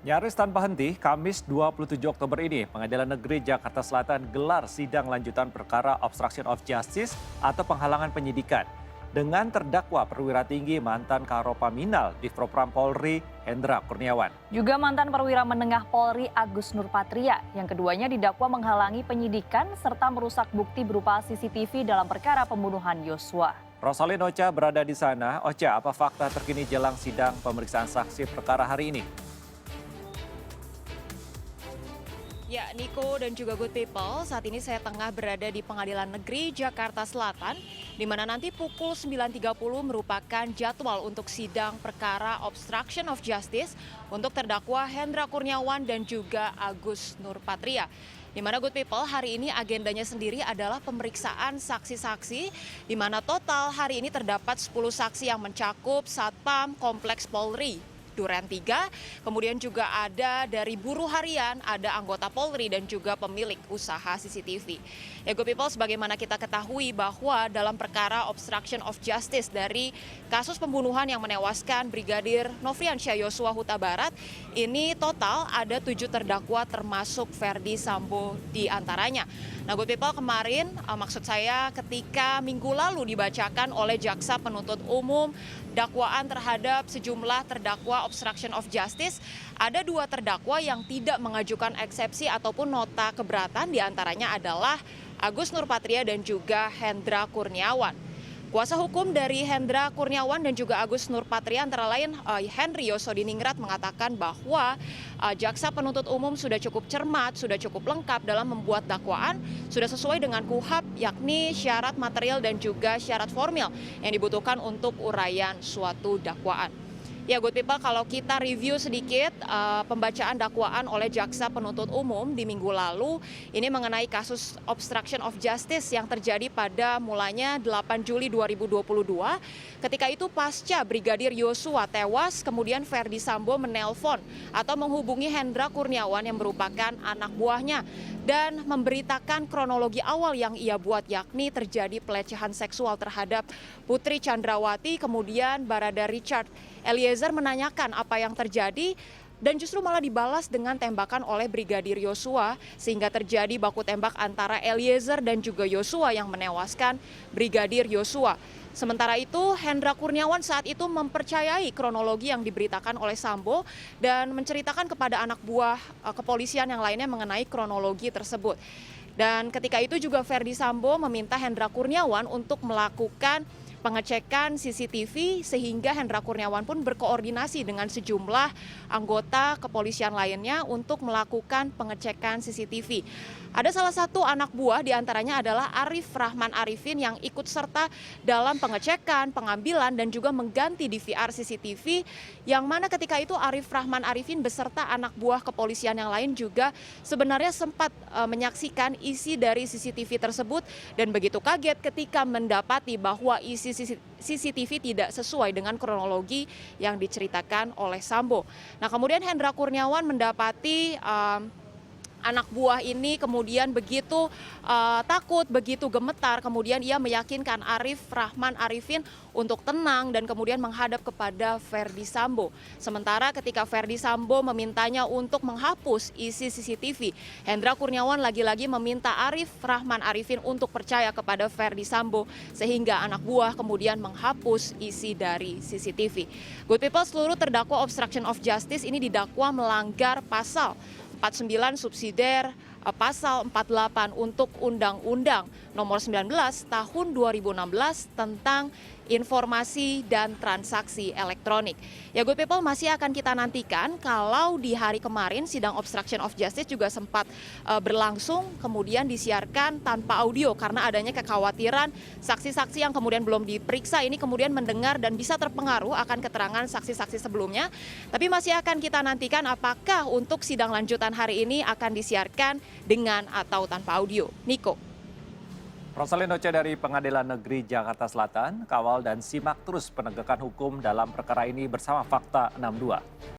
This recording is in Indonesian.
Nyaris tanpa henti, Kamis 27 Oktober ini, Pengadilan Negeri Jakarta Selatan gelar sidang lanjutan perkara obstruction of justice atau penghalangan penyidikan dengan terdakwa perwira tinggi mantan Karopaminal Divpropam Polri Hendra Kurniawan. Juga mantan perwira menengah Polri Agus Nurpatria, yang keduanya didakwa menghalangi penyidikan serta merusak bukti berupa CCTV dalam perkara pembunuhan Yosua. Rosalin Ocha berada di sana. Ocha, apa fakta terkini jelang sidang pemeriksaan saksi perkara hari ini? Ya, Niko dan juga Good People, saat ini saya tengah berada di Pengadilan Negeri Jakarta Selatan, di mana nanti pukul 9.30 merupakan jadwal untuk sidang perkara obstruction of justice untuk terdakwa Hendra Kurniawan dan juga Agus Nurpatria. Di mana Good People, hari ini agendanya sendiri adalah pemeriksaan saksi-saksi, di mana total hari ini terdapat 10 saksi yang mencakup Satpam Kompleks Polri Duren 3, kemudian juga ada dari buruh harian, ada anggota Polri dan juga pemilik usaha CCTV. Ya, Good People, sebagaimana kita ketahui bahwa dalam perkara obstruction of justice dari kasus pembunuhan yang menewaskan Brigadir Nofriansyah Yosua Huta Barat, ini total ada 7 terdakwa termasuk Ferdi Sambo di antaranya. Nah, Good People, kemarin maksud saya ketika minggu lalu dibacakan oleh Jaksa Penuntut Umum dakwaan terhadap sejumlah terdakwa obstruction of justice, ada 2 terdakwa yang tidak mengajukan eksepsi ataupun nota keberatan, diantaranya adalah Agus Nurpatria dan juga Hendra Kurniawan. Kuasa hukum dari Hendra Kurniawan dan juga Agus Nurpatria antara lain Henry Yosodiningrat mengatakan bahwa Jaksa Penuntut Umum sudah cukup cermat, sudah cukup lengkap dalam membuat dakwaan, sudah sesuai dengan KUHAP, yakni syarat material dan juga syarat formil yang dibutuhkan untuk uraian suatu dakwaan. Ya, Good People, kalau kita review sedikit pembacaan dakwaan oleh Jaksa Penuntut Umum di minggu lalu, ini mengenai kasus obstruction of justice yang terjadi pada mulanya 8 Juli 2022. Ketika itu pasca Brigadir Yosua tewas, kemudian Ferdi Sambo menelpon atau menghubungi Hendra Kurniawan yang merupakan anak buahnya dan memberitakan kronologi awal yang ia buat, yakni terjadi pelecehan seksual terhadap Putri Chandrawati, kemudian Barada Richard Eliezer menanyakan apa yang terjadi dan justru malah dibalas dengan tembakan oleh Brigadir Yosua sehingga terjadi baku tembak antara Eliezer dan juga Yosua yang menewaskan Brigadir Yosua. Sementara itu, Hendra Kurniawan saat itu mempercayai kronologi yang diberitakan oleh Sambo dan menceritakan kepada anak buah kepolisian yang lainnya mengenai kronologi tersebut. Dan ketika itu juga Ferdi Sambo meminta Hendra Kurniawan untuk melakukan pengecekan CCTV sehingga Hendra Kurniawan pun berkoordinasi dengan sejumlah anggota kepolisian lainnya untuk melakukan pengecekan CCTV. Ada salah satu anak buah diantaranya adalah Arif Rahman Arifin yang ikut serta dalam pengecekan, pengambilan dan juga mengganti DVR CCTV, yang mana ketika itu Arif Rahman Arifin beserta anak buah kepolisian yang lain juga sebenarnya sempat menyaksikan isi dari CCTV tersebut dan begitu kaget ketika mendapati bahwa isi CCTV tidak sesuai dengan kronologi yang diceritakan oleh Sambo. Nah, kemudian Hendra Kurniawan mendapati anak buah ini kemudian begitu takut, begitu gemetar, kemudian ia meyakinkan Arif Rahman Arifin untuk tenang dan kemudian menghadap kepada Ferdi Sambo. Sementara ketika Ferdi Sambo memintanya untuk menghapus isi CCTV, Hendra Kurniawan lagi-lagi meminta Arif Rahman Arifin untuk percaya kepada Ferdi Sambo sehingga anak buah kemudian menghapus isi dari CCTV. Good People, seluruh terdakwa obstruction of justice ini didakwa melanggar pasal 49 subsidiar pasal 48 untuk Undang-Undang Nomor 19 Tahun 2016 tentang informasi dan transaksi elektronik. Ya, Good People, masih akan kita nantikan kalau di hari kemarin sidang obstruction of justice juga sempat berlangsung, kemudian disiarkan tanpa audio karena adanya kekhawatiran saksi-saksi yang kemudian belum diperiksa ini kemudian mendengar dan bisa terpengaruh akan keterangan saksi-saksi sebelumnya. Tapi masih akan kita nantikan apakah untuk sidang lanjutan hari ini akan disiarkan dengan atau tanpa audio. Niko. Rosalin Ocha dari Pengadilan Negeri Jakarta Selatan, kawal dan simak terus penegakan hukum dalam perkara ini bersama Fakta 62.